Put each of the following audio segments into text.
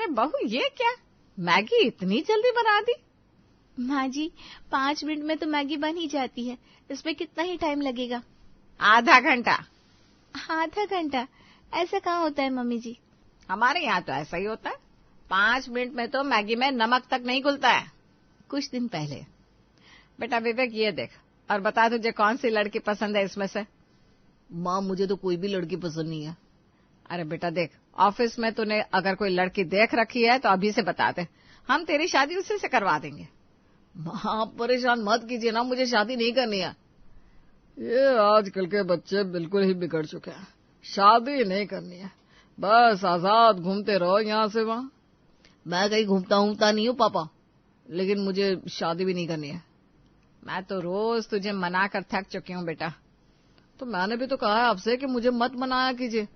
अरे बहू, ये क्या मैगी इतनी जल्दी बना दी? माँ जी, 5 मिनट में तो मैगी बन ही जाती है, इसमें कितना ही टाइम लगेगा? आधा घंटा। आधा घंटा? ऐसा कहाँ होता है मम्मी जी? हमारे यहाँ तो ऐसा ही होता है। 5 मिनट में तो मैगी में नमक तक नहीं घुलता है। कुछ दिन पहले। बेटा विवेक, ये देख और बता तुझे कौन सी लड़की पसंद है इसमें से? माँ, मुझे तो कोई भी लड़की पसंद नहीं है। अरे बेटा देख, ऑफिस में तूने अगर कोई लड़की देख रखी है तो अभी से बता दे, हम तेरी शादी उसी से करवा देंगे। माँ, परेशान मत कीजिए ना, मुझे शादी नहीं करनी है। ये आजकल के बच्चे बिल्कुल ही बिगड़ चुके हैं। शादी नहीं करनी है, बस आजाद घूमते रहो यहाँ से वहाँ। मैं कहीं घूमता नहीं हूँ पापा, लेकिन मुझे शादी भी नहीं करनी है। मैं तो रोज तुझे मना कर थक चुकी हूँ बेटा। तो मैंने भी तो कहा है आपसे कि मुझे मत मनाया कीजिए,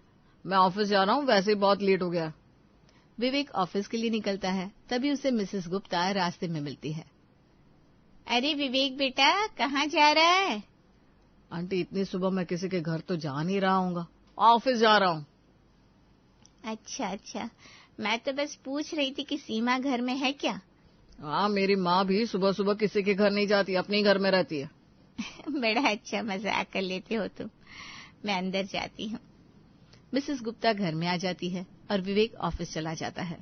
मैं ऑफिस जा रहा हूँ, वैसे ही बहुत लेट हो गया। विवेक ऑफिस के लिए निकलता है, तभी उसे मिसेस गुप्ता रास्ते में मिलती है। अरे विवेक बेटा, कहाँ जा रहा है? आंटी, इतनी सुबह मैं किसी के घर तो जा नहीं रहा हूँ, ऑफिस जा रहा हूँ। अच्छा, मैं तो बस पूछ रही थी कि सीमा घर में है क्या? हाँ, मेरी माँ भी सुबह सुबह किसी के घर नहीं जाती, अपने घर में रहती है। बड़ा अच्छा मजाक कर लेते हो तुम। मैं अंदर जाती हूँ। मिसेस गुप्ता घर में आ जाती है और विवेक ऑफिस चला जाता है।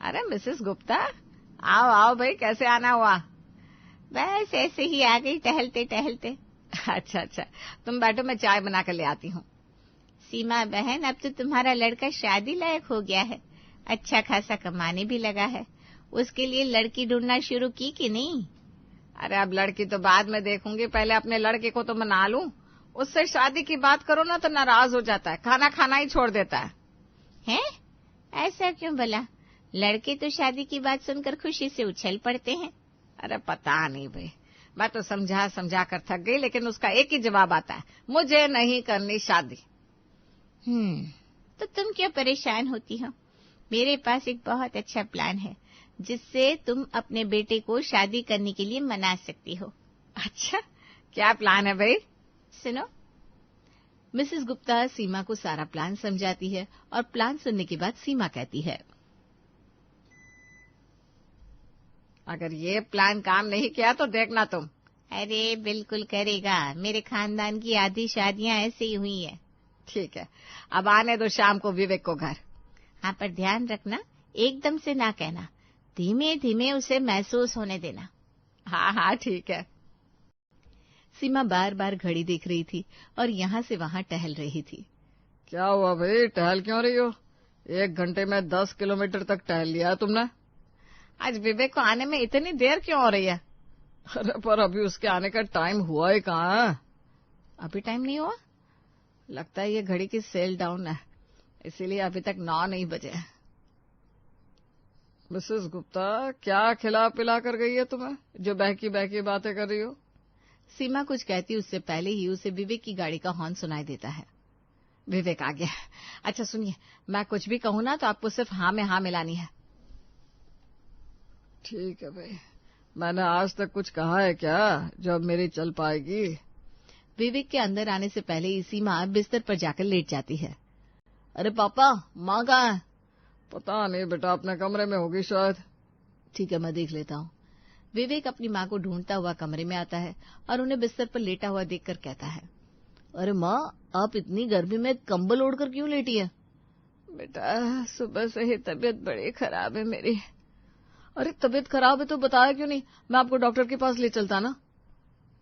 अरे मिसेस गुप्ता, आओ भाई, कैसे आना हुआ? बस ऐसे ही आ गई टहलते टहलते। अच्छा, तुम बैठो, मैं चाय बना कर ले आती हूँ। सीमा बहन, अब तो तुम्हारा लड़का शादी लायक हो गया है, अच्छा खासा कमाने भी लगा है। उसके लिए लड़की ढूंढना शुरू की कि नहीं? अरे अब लड़की तो बाद में देखूंगी, पहले अपने लड़के को तो मना लूं। उससे शादी की बात करो ना तो नाराज हो जाता है, खाना खाना ही छोड़ देता है। हैं? ऐसा क्यों भला? लड़के तो शादी की बात सुनकर खुशी से उछल पड़ते हैं। अरे पता नहीं भाई, मैं तो समझा कर थक गई, लेकिन उसका एक ही जवाब आता है, मुझे नहीं करनी शादी। तो तुम क्यों परेशान होती हो? मेरे पास एक बहुत अच्छा प्लान है, जिससे तुम अपने बेटे को शादी करने के लिए मना सकती हो। अच्छा, क्या प्लान है भाई? सुनो। मिसेस गुप्ता सीमा को सारा प्लान समझाती है और प्लान सुनने के बाद सीमा कहती है, अगर ये प्लान काम नहीं किया तो देखना तुम। अरे बिल्कुल करेगा, मेरे खानदान की आधी शादियां ऐसे ही हुई है। ठीक है, अब आने दो शाम को विवेक को घर। हाँ, पर ध्यान रखना, एकदम से ना कहना, धीमे धीमे उसे महसूस होने देना। हाँ ठीक है। सीमा बार बार घड़ी देख रही थी और यहाँ से वहाँ टहल रही थी। क्या हुआ भाई, टहल क्यों रही हो? 1 घंटे में 10 किलोमीटर तक टहल लिया तुमने। आज विवेक को आने में इतनी देर क्यों हो रही है? अरे पर अभी उसके आने का टाइम हुआ ही कहाँ है। अभी टाइम नहीं हुआ? लगता है ये घड़ी की सेल डाउन है, इसीलिए अभी तक 9 नहीं बजे। मिसेस गुप्ता, क्या खिला पिला कर गई है तुम्हें, जो बहकी बहकी बातें कर रही हो? सीमा कुछ कहती उससे पहले ही उसे विवेक की गाड़ी का हॉर्न सुनाई देता है। विवेक आ गया। अच्छा सुनिए, मैं कुछ भी कहूँ ना तो आपको सिर्फ हाँ में हाँ मिलानी है। ठीक है भाई, मैंने आज तक कुछ कहा है क्या जो अब मेरी चल पाएगी? विवेक के अंदर आने से पहले ही सीमा बिस्तर पर जाकर लेट जाती है। अरे पापा, माँ कहाँ है? पता नहीं बेटा, अपने कमरे में होगी शायद। ठीक है, मैं देख लेता हूँ। विवेक अपनी माँ को ढूंढता हुआ कमरे में आता है और उन्हें बिस्तर पर लेटा हुआ देखकर कहता है, अरे माँ, आप इतनी गर्मी में कंबल ओढ़कर क्यों लेटी है? बेटा, सुबह से ही तबीयत बड़ी खराब है मेरी। अरे तबीयत खराब है तो बताया क्यों नहीं, मैं आपको डॉक्टर के पास ले चलता ना।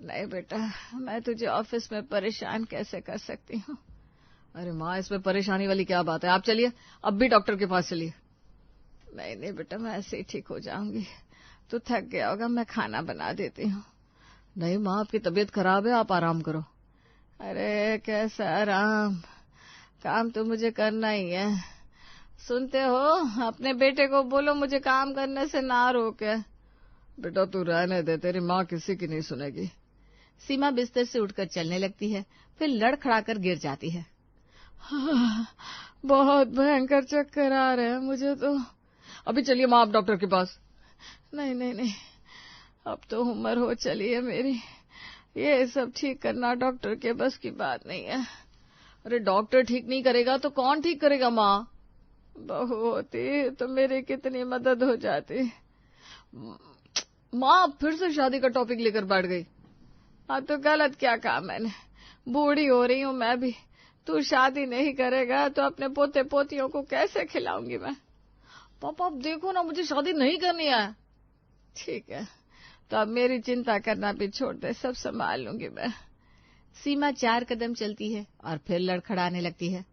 नहीं बेटा, मैं तुझे ऑफिस में परेशान कैसे कर सकती हूँ। अरे माँ, इसमें परेशानी वाली क्या बात है, आप चलिए, अब भी डॉक्टर के पास चलिए। नहीं बेटा, मैं ऐसे ही ठीक हो जाऊंगी, तू थक गया होगा, मैं खाना बना देती हूँ। नहीं माँ, आपकी तबीयत खराब है, आप आराम करो। अरे कैसा आराम, काम तो मुझे करना ही है। सुनते हो, अपने बेटे को बोलो मुझे काम करने से ना रोके। बेटा तू रहने दे, तेरी माँ किसी की नहीं सुनेगी। सीमा बिस्तर से उठकर चलने लगती है, फिर लड़खड़ाकर गिर जाती है। बहुत भयंकर चक्कर आ रहे हैं मुझे तो। अभी चलिए माँ, आप डॉक्टर के पास। नहीं, अब तो उम्र हो चली है मेरी, ये सब ठीक करना डॉक्टर के बस की बात नहीं है। अरे डॉक्टर ठीक नहीं करेगा तो कौन ठीक करेगा माँ? बहू होती तो मेरी कितनी मदद हो जाती। माँ फिर से शादी का टॉपिक लेकर बैठ गई। हाँ तो गलत क्या कहा मैंने? बूढ़ी हो रही हूँ मैं भी। तू शादी नहीं करेगा तो अपने पोते पोतियों को कैसे खिलाऊंगी मैं? पापा आप देखो ना, मुझे शादी नहीं करनी है। ठीक है, तो अब मेरी चिंता करना भी छोड़ दे, सब संभाल लूंगी मैं। सीमा 4 कदम चलती है और फिर लड़खड़ाने लगती है।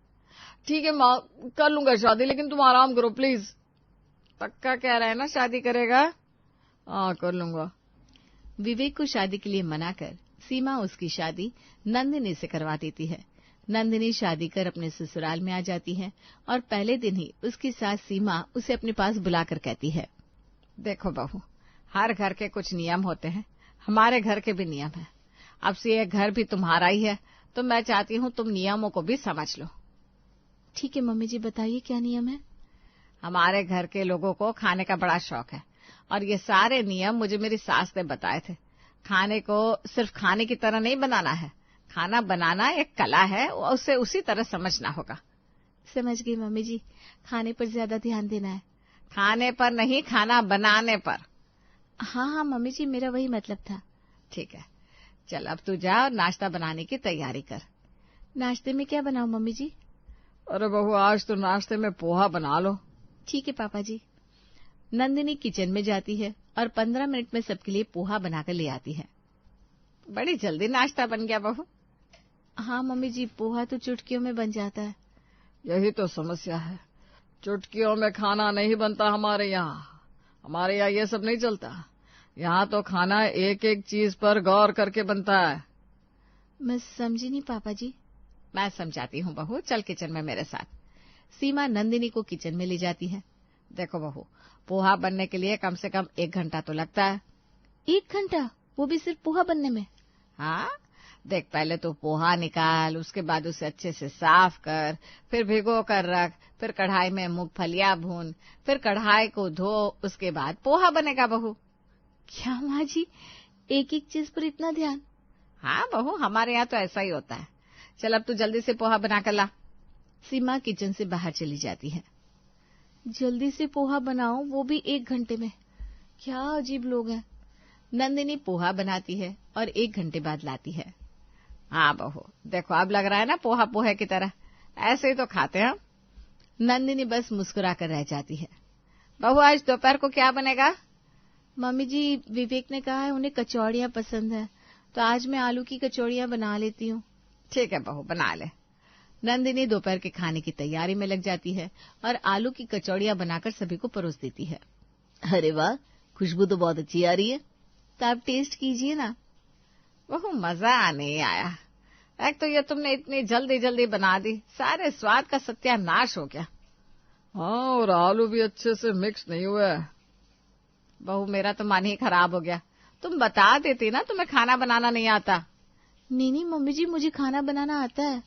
ठीक है माँ, कर लूंगा शादी, लेकिन तुम आराम करो प्लीज। पक्का कह रहा है ना शादी करेगा? हाँ कर लूंगा। विवेक को शादी के लिए मना कर सीमा उसकी शादी नंदिनी से करवा देती है। नंदिनी शादी कर अपने ससुराल में आ जाती है और पहले दिन ही उसकी सास सीमा उसे अपने पास बुलाकर कहती है, देखो बहू, हर घर के कुछ नियम होते हैं, हमारे घर के भी नियम हैं। अब से ये घर भी तुम्हारा ही है, तो मैं चाहती हूँ तुम नियमों को भी समझ लो। ठीक है मम्मी जी, बताइए क्या नियम है? हमारे घर के लोगों को खाने का बड़ा शौक है और ये सारे नियम मुझे मेरी सास ने बताए थे। खाने को सिर्फ खाने की तरह नहीं बनाना है, खाना बनाना एक कला है, उसे उसी तरह समझना होगा। समझ गई मम्मी जी, खाने पर ज्यादा ध्यान देना है। खाने पर नहीं, खाना बनाने पर। हाँ मम्मी जी, मेरा वही मतलब था। ठीक है, चल अब तू जा और नाश्ता बनाने की तैयारी कर। नाश्ते में क्या बनाऊं मम्मी जी? अरे बहू, आज तो नाश्ते में पोहा बना लो। ठीक है पापा जी। नंदिनी किचन में जाती है और 15 मिनट में सबके लिए पोहा बनाकर ले आती है। बड़ी जल्दी नाश्ता बन गया बहू। हाँ मम्मी जी, पोहा तो चुटकियों में बन जाता है। यही तो समस्या है, चुटकियों में खाना नहीं बनता हमारे यहाँ। हमारे यहाँ ये सब नहीं चलता। यहाँ तो खाना एक एक चीज पर गौर करके बनता है। मैं समझी नहीं पापा जी। मैं समझाती हूँ बहू, चल किचन में मेरे साथ। सीमा नंदिनी को किचन में ले जाती है। देखो बहू, पोहा बनने के लिए कम से कम 1 घंटा तो लगता है। 1 घंटा? वो भी सिर्फ पोहा बनने में? हाँ, देख पहले तो पोहा निकाल, उसके बाद उसे अच्छे से साफ कर, फिर भिगो कर रख, फिर कढ़ाई में मूंगफलियां भून, फिर कढ़ाई को धो, उसके बाद पोहा बनेगा बहू। क्या माँ जी, एक एक चीज पर इतना ध्यान? हाँ बहू, हमारे यहाँ तो ऐसा ही होता है। चल अब तू जल्दी से पोहा बना कर ला। सीमा किचन से बाहर चली जाती है। जल्दी से पोहा बनाओ, वो भी 1 घंटे में? क्या अजीब लोग हैं। नंदिनी पोहा बनाती है और 1 घंटे बाद लाती है। हाँ बहू, देखो अब लग रहा है ना पोहा पोहे की तरह, ऐसे ही तो खाते हैं। नंदिनी बस मुस्कुरा कर रह जाती है। बहू, आज दोपहर को क्या बनेगा? मम्मी जी, विवेक ने कहा है उन्हें कचौड़ियाँ पसंद है, तो आज मैं आलू की कचौड़ियाँ बना लेती हूँ। ठीक है बहू, बना ले। नंदिनी दोपहर के खाने की तैयारी में लग जाती है और आलू की कचौड़ियाँ बनाकर सभी को परोस देती है। अरे वाह, खुशबू तो बहुत अच्छी आ रही है, तो आप टेस्ट कीजिए ना। बहू, मजा नहीं आया। एक तो ये तुमने इतनी जल्दी जल्दी बना दी, सारे स्वाद का सत्यानाश हो गया। हाँ, और आलू भी अच्छे से मिक्स नहीं हुआ है। बहू, मेरा तो मन ही खराब हो गया। तुम बता देती ना तुम्हें खाना बनाना नहीं आता। नहीं मम्मी जी, मुझे खाना बनाना आता है।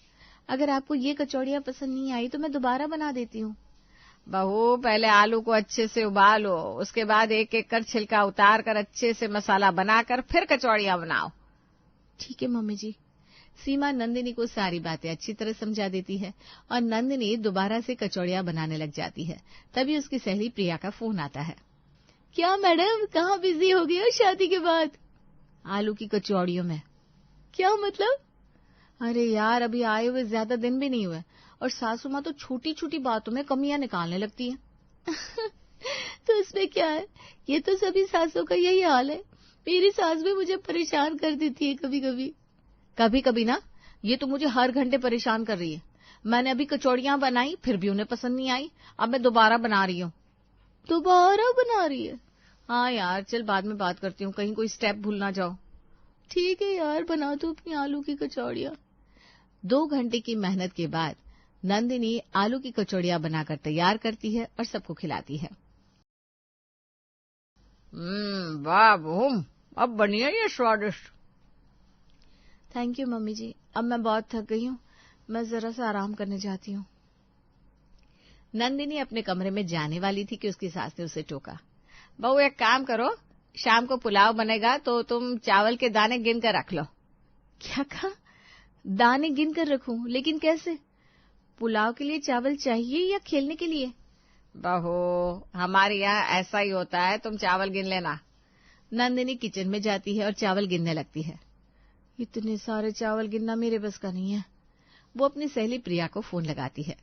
अगर आपको ये कचौड़ियाँ पसंद नहीं आई तो मैं दोबारा बना देती हूँ। बहू, पहले आलू को अच्छे से उबालो, उसके बाद एक एक कर छिलका उतार कर अच्छे से मसाला बनाकर फिर कचौड़ियाँ बनाओ। ठीक है मम्मी जी। सीमा नंदिनी को सारी बातें अच्छी तरह समझा देती है और नंदिनी दोबारा से कचौड़ियाँ बनाने लग जाती है। तभी उसकी सहेली प्रिया का फोन आता है। क्या मैडम, कहाँ बिजी हो गई हो शादी के बाद? आलू की कचौड़ियों में। क्या मतलब? अरे यार, अभी आए हुए ज्यादा दिन भी नहीं हुए और सासू माँ तो छोटी छोटी बातों में कमियां निकालने लगती हैं। तो इसमें क्या है, ये तो सभी सासों का यही हाल है। मेरी सास भी मुझे परेशान कर देती है कभी कभी। कभी कभी ना, ये तो मुझे हर घंटे परेशान कर रही है। मैंने अभी कचौड़ियां बनाई, फिर भी उन्हें पसंद नहीं आई। अब मैं दोबारा बना रही हूँ। दोबारा बना रही है? हाँ यार, चल बाद में बात करती हूँ, कहीं कोई स्टेप भूल ना जाओ। ठीक है यार, बना दो अपनी आलू की कचौड़ियाँ। 2 घंटे की मेहनत के बाद नंदिनी आलू की कचौड़ियाँ बनाकर तैयार करती है और सबको खिलाती है। वाह बहू, अब बनी है ये स्वादिष्ट। थैंक यू मम्मी जी, अब मैं बहुत थक गई हूँ, मैं जरा सा आराम करने जाती हूँ। नंदिनी अपने कमरे में जाने वाली थी कि उसकी सास ने उसे टोका। बहू, एक काम करो, शाम को पुलाव बनेगा तो तुम चावल के दाने गिन कर रख लो। क्या कहा? दाने गिन कर रखूं? लेकिन कैसे? पुलाव के लिए चावल चाहिए या खेलने के लिए? बहू, हमारे यहाँ ऐसा ही होता है, तुम चावल गिन लेना। नंदिनी किचन में जाती है और चावल गिनने लगती है। इतने सारे चावल गिनना मेरे बस का नहीं है। वो अपनी सहेली प्रिया को फोन लगाती है।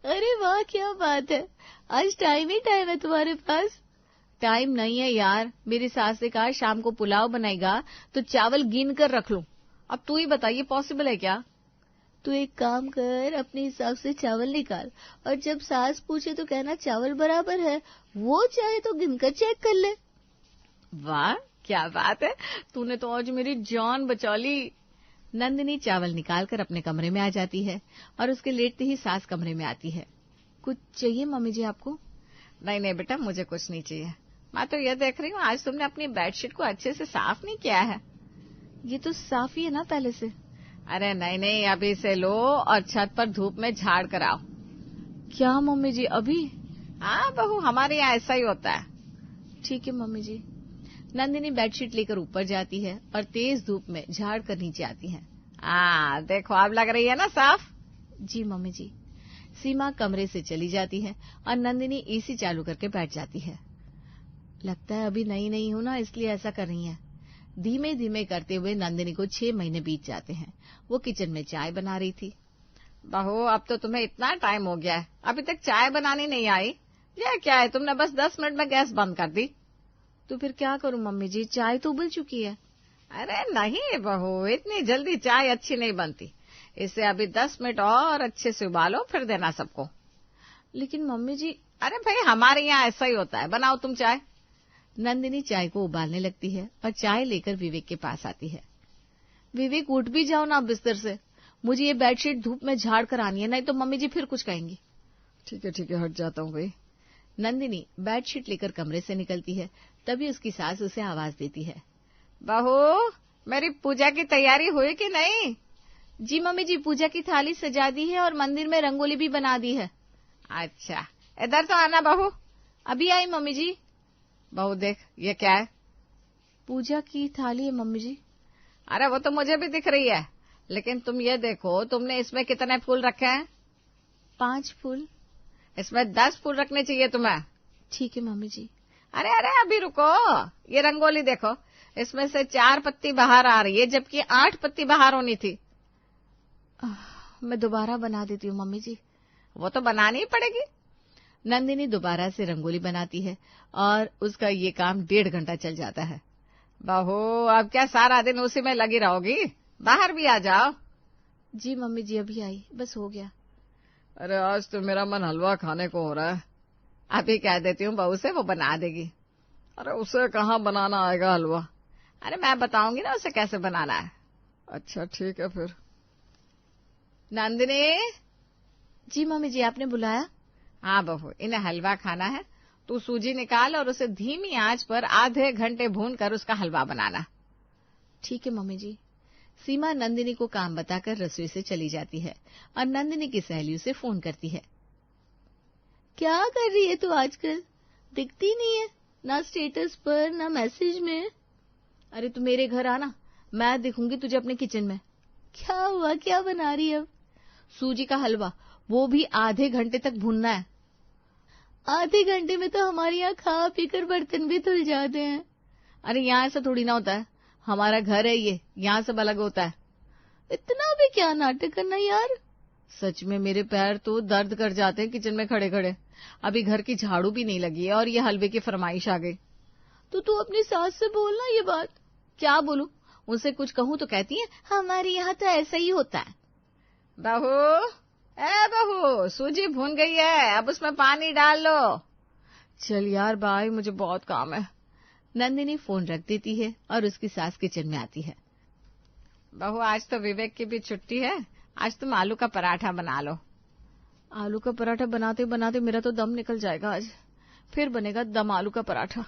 अरे वाह, क्या बात है, आज टाइम ही टाइम है तुम्हारे पास। टाइम नहीं है यार, मेरी सास ने कहा शाम को पुलाव बनाएगा तो चावल गिन कर रख लूं। अब तू ही बता, ये पॉसिबल है क्या? तू एक काम कर, अपने हिसाब से चावल निकाल और जब सास पूछे तो कहना चावल बराबर है, वो चाहे तो गिनकर चेक कर ले। वाह, क्या बात है, तूने तो आज मेरी जान बचा ली। नंदिनी चावल निकालकर अपने कमरे में आ जाती है और उसके लेटते ही सास कमरे में आती है। कुछ चाहिए मम्मी जी आपको? नहीं नहीं बेटा, मुझे कुछ नहीं चाहिए। मैं तो ये देख रही हूँ आज तुमने अपनी बेडशीट को अच्छे से साफ नहीं किया है। ये तो साफ ही है ना पहले से। अरे नहीं नहीं, अभी से लो और छत पर धूप में झाड़ कर आओ। क्या मम्मी जी, अभी? हाँ बहू, हमारे यहाँ ऐसा ही होता है। ठीक है मम्मी जी। नंदिनी बेडशीट लेकर ऊपर जाती है और तेज धूप में झाड़ कर नीचे आती है। देखो अब लग रही है ना साफ। जी मम्मी जी। सीमा कमरे से चली जाती है और नंदिनी एसी चालू करके बैठ जाती है। लगता है अभी नई नई हूं ना, इसलिए ऐसा कर रही है। धीमे धीमे करते हुए नंदिनी को 6 महीने बीत जाते हैं। वो किचन में चाय बना रही थी। बहू, अब तो तुम्हें इतना टाइम हो गया है, अभी तक चाय बनानी नहीं आई? ये क्या है, तुमने बस 10 मिनट में गैस बंद कर दी। तो फिर क्या करूं मम्मी जी, चाय तो उबल चुकी है। अरे नहीं बहू, इतनी जल्दी चाय अच्छी नहीं बनती। इसे अभी 10 मिनट और अच्छे से उबालो, फिर देना सबको। लेकिन मम्मी जी। अरे भाई, हमारे यहाँ ऐसा ही होता है, बनाओ तुम चाय। नंदिनी चाय को उबालने लगती है और चाय लेकर विवेक के पास आती है। विवेक, उठ भी जाओ ना बिस्तर से, मुझे ये बेडशीट धूप में झाड़ कर आनी है, नहीं तो मम्मी जी फिर कुछ कहेंगी। ठीक है, हट जाता हूँ भाई। नंदिनी बेडशीट लेकर कमरे से निकलती है, तभी उसकी सास उसे आवाज देती है। बहू, मेरी पूजा की तैयारी हुई कि नहीं? जी मम्मी जी, पूजा की थाली सजा दी है और मंदिर में रंगोली भी बना दी है। अच्छा, इधर तो आना बहू। अभी आई मम्मी जी। बहू देख, ये क्या है? पूजा की थाली है मम्मी जी। अरे वो तो मुझे भी दिख रही है, लेकिन तुम ये देखो, तुमने इसमें कितने फूल रखे हैं? 5 फूल। इसमें 10 फूल रखने चाहिए तुम्हें। ठीक है मम्मी जी। अरे अरे, अभी रुको, ये रंगोली देखो, इसमें से 4 पत्ती बाहर आ रही है, जबकि 8 पत्ती बाहर होनी थी। मैं दोबारा बना देती हूँ मम्मी जी। वो तो बनानी ही पड़ेगी। नंदिनी दोबारा से रंगोली बनाती है और उसका ये काम 1.5 घंटा चल जाता है। बहू, अब क्या सारा दिन उसी में लगी रहोगी? बाहर भी आ जाओ। जी मम्मी जी, अभी आई, बस हो गया। अरे आज तो मेरा मन हलवा खाने को हो रहा है। अभी कह देती हूँ बहू से, वो बना देगी। अरे उसे कहाँ बनाना आएगा हलवा? अरे मैं बताऊंगी ना उसे कैसे बनाना है। अच्छा ठीक है फिर। नंदिनी। जी मम्मी जी, आपने बुलाया? हाँ बहू, इन्हें हलवा खाना है, तू सूजी निकाल और उसे धीमी आंच पर आधे घंटे भूनकर उसका हलवा बनाना। ठीक है मम्मी जी। सीमा नंदिनी को काम बताकर रसोई से चली जाती है और नंदिनी की सहेली उसे फोन करती है। क्या कर रही है तू आजकल? दिखती नहीं है, ना स्टेटस पर ना मैसेज में। अरे तू मेरे घर आना, मैं दिखूंगी तुझे अपने किचन में। क्या हुआ, क्या बना रही है अब? सूजी का हलवा, वो भी आधे घंटे तक भूनना है। आधे घंटे में तो हमारे यहाँ खा पीकर बर्तन भी धुल जाते हैं। अरे यहाँ ऐसा थोड़ी ना होता है, हमारा घर है ये, यहाँ सब अलग होता है। इतना भी क्या नाटक करना यार। सच में मेरे पैर तो दर्द कर जाते हैं किचन में खड़े खड़े। अभी घर की झाड़ू भी नहीं लगी है और ये हलवे की फरमाइश आ गई। तो तू अपनी सास से बोलना ये बात। क्या बोलूं, उनसे कुछ कहूं तो कहती है हमारे यहाँ तो ऐसा ही होता है। बहू, ए बहू, सूजी भून गई है, अब उसमें पानी डाल लो। चल यार बाय, मुझे बहुत काम है। नंदिनी फोन रख देती है और उसकी सास किचन में आती है। बहू, आज तो विवेक की भी छुट्टी है, आज तुम आलू का पराठा बना लो। आलू का पराठा बनाते बनाते मेरा तो दम निकल जाएगा आज। फिर बनेगा दम आलू का पराठा।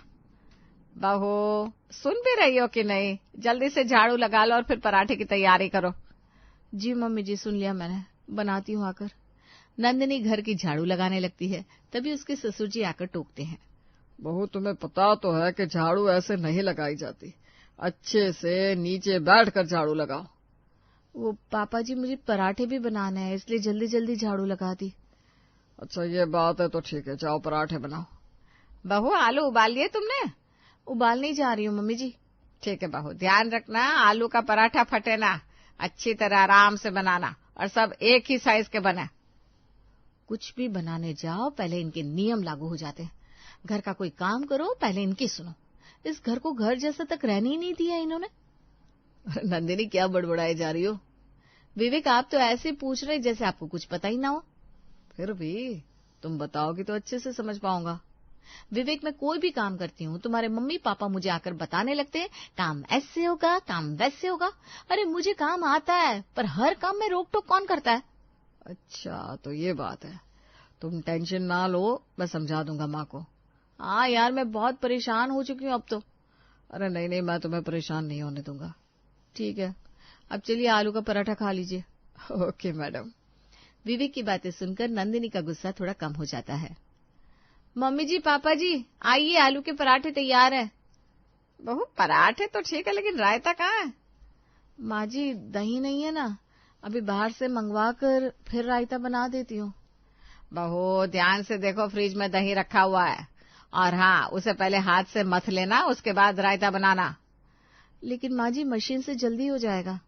बहू, सुन भी रही हो कि नहीं? जल्दी से झाड़ू लगा लो और फिर पराठे की तैयारी करो। जी मम्मी जी, सुन लिया मैंने, बनाती हूँ आकर। नंदिनी घर की झाड़ू लगाने लगती है, तभी उसके ससुर जी आकर टोकते हैं। बहू, तुम्हें पता तो है कि झाड़ू ऐसे नहीं लगाई जाती, अच्छे से नीचे बैठकर झाड़ू लगाओ। वो पापा जी, मुझे पराठे भी बनाने हैं, इसलिए जल्दी जल्दी झाड़ू लगा दी। अच्छा ये बात है तो ठीक है, जाओ पराठे बनाओ। बहू आलू उबाल लिए तुमने? उबालने ही जा रही हूँ मम्मी जी। ठीक है बहू, ध्यान रखना आलू का पराठा फटे ना, अच्छी तरह आराम से बनाना और सब एक ही साइज के बने। कुछ भी बनाने जाओ पहले इनके नियम लागू हो जाते हैं। घर का कोई काम करो पहले इनकी सुनो। इस घर को घर जैसा तक रहने ही नहीं दिया इन्होंने। नंदिनी क्या बड़बड़ाए जा रही हो? विवेक आप तो ऐसे पूछ रहे जैसे आपको कुछ पता ही ना हो। फिर भी तुम बताओगी तो अच्छे से समझ पाऊंगा। विवेक मैं कोई भी काम करती हूँ तुम्हारे मम्मी पापा मुझे आकर बताने लगते हैं काम ऐसे होगा काम वैसे होगा। अरे मुझे काम आता है पर हर काम में रोक टोक कौन करता है? अच्छा तो ये बात है, तुम टेंशन ना लो, मैं समझा दूंगा माँ को। हाँ यार मैं बहुत परेशान हो चुकी हूँ अब तो। अरे नहीं नहीं, मैं तुम्हें परेशान नहीं होने दूंगा। ठीक है अब चलिए आलू का पराठा खा लीजिए। Okay madam. विवेक की बातें सुनकर नंदिनी का गुस्सा थोड़ा कम हो जाता है। मम्मी जी पापा जी आइए आलू के पराठे तैयार है। बहू पराठे तो ठीक है लेकिन रायता कहाँ है? माँ जी दही नहीं है ना, अभी बाहर से मंगवा कर फिर रायता बना देती हूँ। बहू ध्यान से देखो, फ्रिज में दही रखा हुआ है और हाँ उसे पहले हाथ से मथ लेना, उसके बाद रायता बनाना। लेकिन माँ जी मशीन से जल्दी हो जाएगा।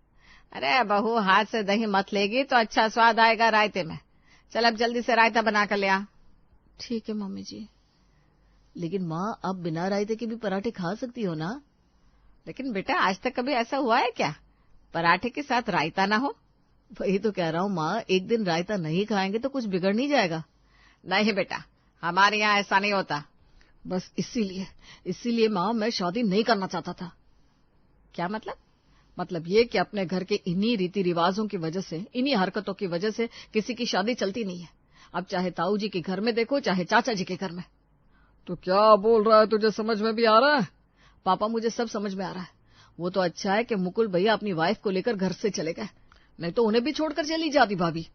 अरे बहू हाथ से दही मथ लेगी तो अच्छा स्वाद आएगा रायते में। चल अब जल्दी से रायता बना कर ले आ। ठीक है मम्मी जी। लेकिन माँ आप बिना रायते के भी पराठे खा सकती हो ना? लेकिन बेटा आज तक कभी ऐसा हुआ है क्या पराठे के साथ रायता ना हो? वही तो कह रहा हूँ माँ, एक दिन रायता नहीं खाएंगे तो कुछ बिगड़ नहीं जाएगा। नहीं बेटा हमारे यहाँ ऐसा नहीं होता। बस इसीलिए माँ मैं शादी नहीं करना चाहता था। क्या मतलब? मतलब ये कि अपने घर के इन्हीं रीति रिवाजों की वजह से, इन्हीं हरकतों की वजह से किसी की शादी चलती नहीं है। अब चाहे ताऊ जी के घर में देखो चाहे चाचा जी के घर में। तो क्या बोल रहा है, तुझे समझ में भी आ रहा है? पापा मुझे सब समझ में आ रहा है। वो तो अच्छा है कि मुकुल भैया अपनी वाइफ को लेकर घर से चले गए, नहीं तो उन्हें भी छोड़कर चली जाती भाभी।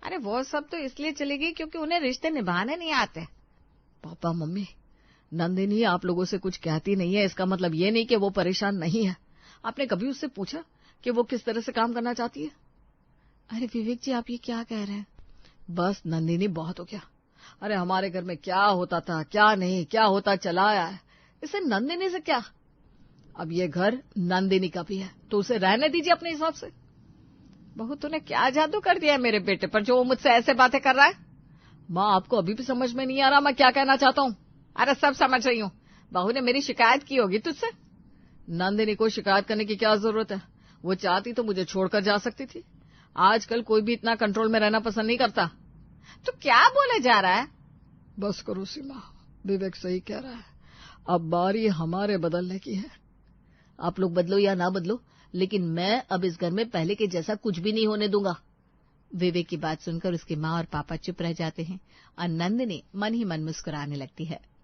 अरे वो सब तो इसलिए चली गई क्योंकि उन्हें रिश्ते निभाने नहीं आते। पापा मम्मी नंदिनी आप लोगों से कुछ कहती नहीं है, इसका मतलब ये नहीं कि वो परेशान नहीं है। आपने कभी उससे पूछा कि वो किस तरह से काम करना चाहती है? अरे विवेक जी आप ये क्या कह रहे हैं? बस नंदिनी बहुत हो गया। अरे हमारे घर में क्या होता था क्या नहीं, क्या होता चला आया है, इसे नंदिनी से क्या। अब ये घर नंदिनी का भी है तो उसे रहने दीजिए अपने हिसाब से। बहू तूने क्या जादू कर दिया है मेरे बेटे पर जो वो मुझसे ऐसे बातें कर रहा है? माँ आपको अभी भी समझ में नहीं आ रहा मैं क्या कहना चाहता हूँ? अरे सब समझ रही हूँ। बहू ने मेरी शिकायत की होगी तुझसे। नंदिनी को शिकायत करने की क्या जरूरत है? वो चाहती तो मुझे छोड़कर जा सकती थी। आजकल कोई भी इतना कंट्रोल में रहना पसंद नहीं करता। तो क्या बोले जा रहा है? बस करो सीमा, विवेक सही कह रहा है। अब बारी हमारे बदलने की है। आप लोग बदलो या ना बदलो लेकिन मैं अब इस घर में पहले के जैसा कुछ भी नहीं होने दूंगा। विवेक की बात सुनकर उसकी माँ और पापा चुप रह जाते हैं और नंदिनी मन ही मन मुस्कुराने लगती है।